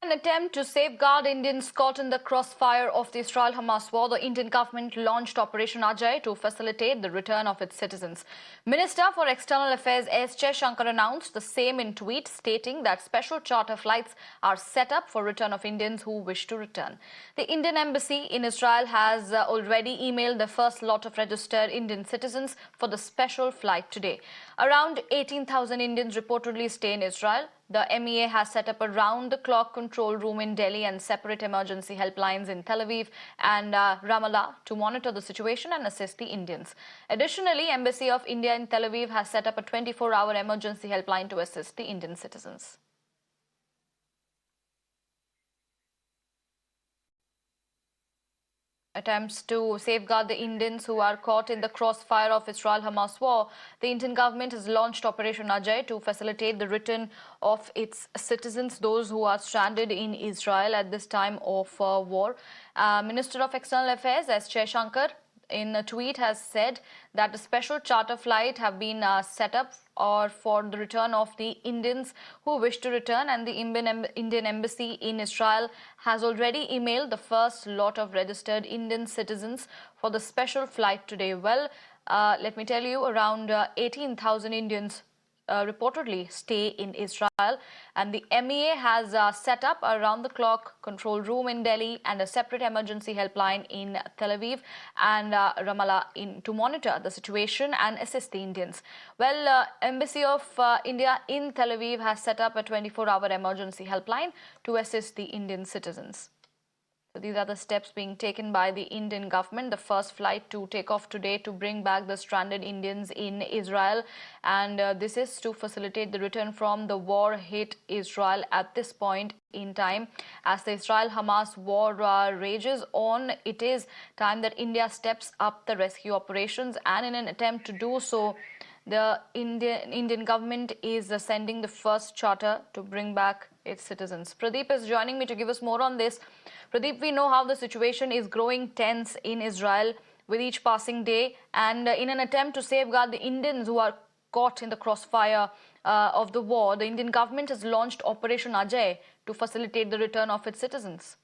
An attempt to safeguard Indians caught in the crossfire of the Israel-Hamas war, the Indian government launched Operation Ajay to facilitate the return of its citizens. Minister for External Affairs S Jaishankar announced the same in tweet, stating that special charter flights are set up for return of Indians who wish to return. The Indian embassy in Israel has already emailed the first lot of registered Indian citizens for the special flight today. Around 18,000 Indians reportedly stay in Israel. The MEA has set up a round-the-clock control room in Delhi and separate emergency helplines in Tel Aviv and Ramallah to monitor the situation and assist the Indians. Additionally, Embassy of India in Tel Aviv has set up a 24-hour emergency helpline to assist the Indian citizens. Attempts to safeguard the Indians who are caught in the crossfire of Israel-Hamas war, the Indian government has launched Operation Ajay to facilitate the return of its citizens, those who are stranded in Israel at this time of war. Minister of External Affairs S Jaishankar in a tweet has said that a special charter flight have been set up for the return of the Indians who wish to return, and the Indian embassy in Israel has already emailed the first lot of registered Indian citizens for the special flight today. Well, let me tell you, around 18,000 Indians reportedly stay in Israel, and the MEA has set up a round-the-clock control room in Delhi and a separate emergency helpline in Tel Aviv and Ramallah to monitor the situation and assist the Indians. Well, Embassy of India in Tel Aviv has set up a 24-hour emergency helpline to assist the Indian citizens. So these are the steps being taken by the Indian government. The first flight to take off today to bring back the stranded Indians in Israel. And this is to facilitate the return from the war-hit Israel at this point in time. As the Israel-Hamas war rages on, it is time that India steps up the rescue operations. And in an attempt to do so, the Indian government is sending the first charter to bring back its citizens. Pradeep is joining me to give us more on this. Pradeep, we know how the situation is growing tense in Israel with each passing day, and in an attempt to safeguard the Indians who are caught in the crossfire of the war, the Indian government has launched Operation Ajay to facilitate the return of its citizens.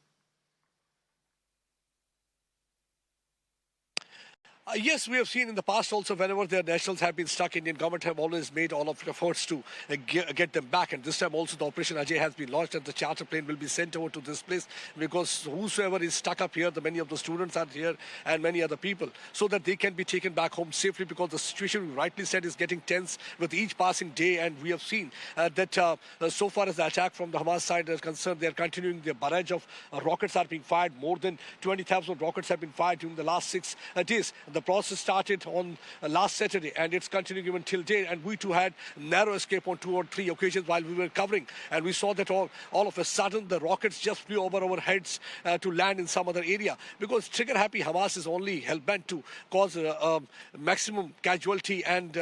Yes, we have seen in the past also whenever their nationals have been stuck, Indian government have always made all of efforts to get them back. And this time also the Operation Ajay has been launched and the charter plane will be sent over to this place because whosoever is stuck up here, many of the students are here and many other people, so that they can be taken back home safely, because the situation, we rightly said, is getting tense with each passing day. And we have seen that so far as the attack from the Hamas side is concerned, they are continuing. Their barrage of rockets are being fired. More than 20,000 rockets have been fired during the last 6 days. The process started on last Saturday and it's continuing even till date. And we too had narrow escape on 2 or 3 occasions while we were covering. And we saw that all of a sudden the rockets just flew over our heads to land in some other area. Because trigger-happy Hamas is only hell-bent to cause maximum casualty and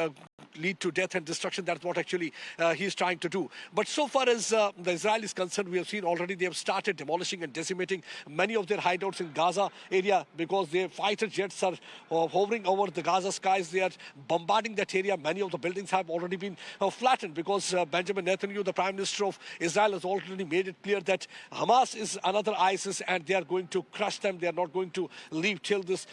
lead to death and destruction. That's what actually he's trying to do. But so far as the Israel is concerned, we have seen already they have started demolishing and decimating many of their hideouts in Gaza area, because their fighter jets are hovering over the Gaza skies. They are bombarding that area. Many of the buildings have already been flattened, because Benjamin Netanyahu, the Prime Minister of Israel, has already made it clear that Hamas is another ISIS and they are going to crush them. They are not going to leave till this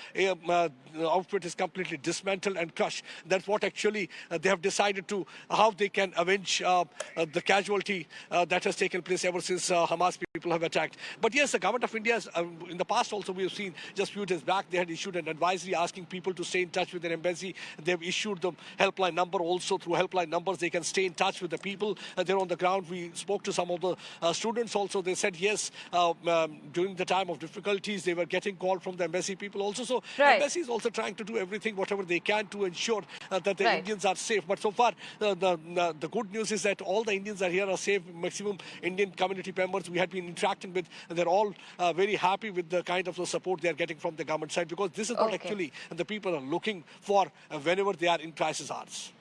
outfit is completely dismantled and crushed. That's what actually they have decided to, how they can avenge the casualty that has taken place ever since Hamas people have attacked. But yes, the government of India, in the past also we have seen, just a few days back, they had issued an advisory asking people to stay in touch with their embassy. They've issued the helpline number also. Through helpline numbers, they can stay in touch with the people there on the ground. We spoke to some of the students also. They said yes, during the time of difficulties, they were getting called from the embassy people also. So embassy is also trying to do everything, whatever they can, to ensure that the Indians are safe. But so far, the good news is that all the Indians are here are safe. Maximum Indian community members we had been interacting with, and they're all very happy with the kind of the support they are getting from the government side, because this is what actually the people are looking for whenever they are in crisis hours.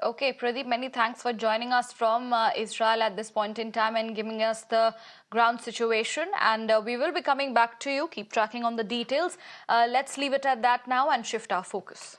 Okay, Pradeep, many thanks for joining us from Israel at this point in time and giving us the ground situation. And we will be coming back to you. Keep tracking on the details. Let's leave it at that now and shift our focus.